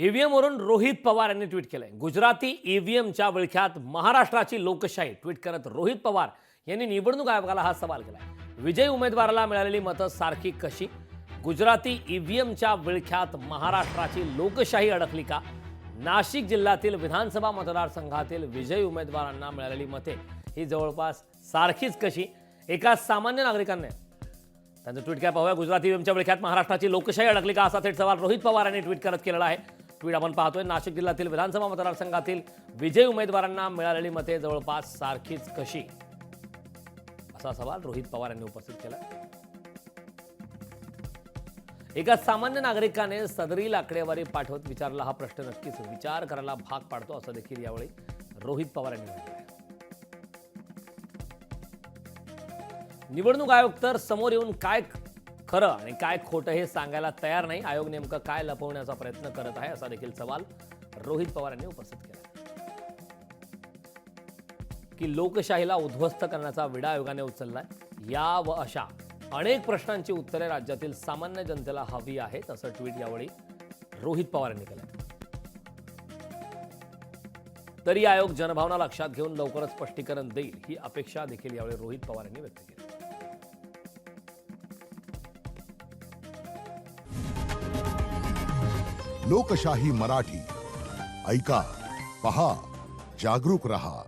ईव्हीएमवरून रोहित पवार यांनी ट्विट केलंय। गुजराती ईव्हीएमच्या विळख्यात महाराष्ट्राची लोकशाही ट्विट करत रोहित पवार यांनी निवडणूक आयोगाला हा सवाल केलाय। विजयी उमेदवाराला मिळालेली मतं सारखी कशी? गुजराती ईव्हीएमच्या विळख्यात महाराष्ट्राची लोकशाही अडकली का? नाशिक जिल्ह्यातील विधानसभा मतदारसंघातील विजयी उमेदवारांना मिळालेली मते ही जवळपास सारखीच कशी? एका सामान्य नागरिकाने त्यांचं ट्विट काय पाहूया। गुजराती ईव्हीएमच्या विळख्यात महाराष्ट्राची लोकशाही अडकली का असा थेट सवाल रोहित पवार यांनी ट्विट करत केलेला आहे। ट्विट आपण पाहतोय। नाशिक जिल्ह्यातील विधानसभा मतदारसंघातील विजयी उमेदवारांना मिळालेली मते जवळपास सारखीच कशी असा सवाल रोहित पवार यांनी उपस्थित केला। एका सामान्य नागरिकाने सदरील आकडेवारी पाठवत विचारला हा प्रश्न नक्कीच विचार करायला भाग पाडतो असं देखील यावेळी रोहित पवार यांनी म्हटलं आहे। निवडणूक आयोग तर समोर येऊन काय खरं आणि काय खोटं हे सांगायला तयार नाही। आयोग नेमकं काय लपवण्याचा प्रयत्न करत आहे असा देखील सवाल रोहित पवार यांनी उपस्थित केला। की लोकशाहीला उद्ध्वस्त करण्याचा विडा आयोगाने उचललाय या व अशा अनेक प्रश्नांची उत्तरे राज्यातील सामान्य जनतेला हवी आहेत असं ट्विट यावेळी रोहित पवार यांनी केलं। तरी आयोग जनभावना लक्षात घेऊन लवकरच स्पष्टीकरण देईल ही अपेक्षा देखील यावेळी रोहित पवार यांनी व्यक्त केली। लोकशाही मराठी ऐका, पहा, जागरूक रहा।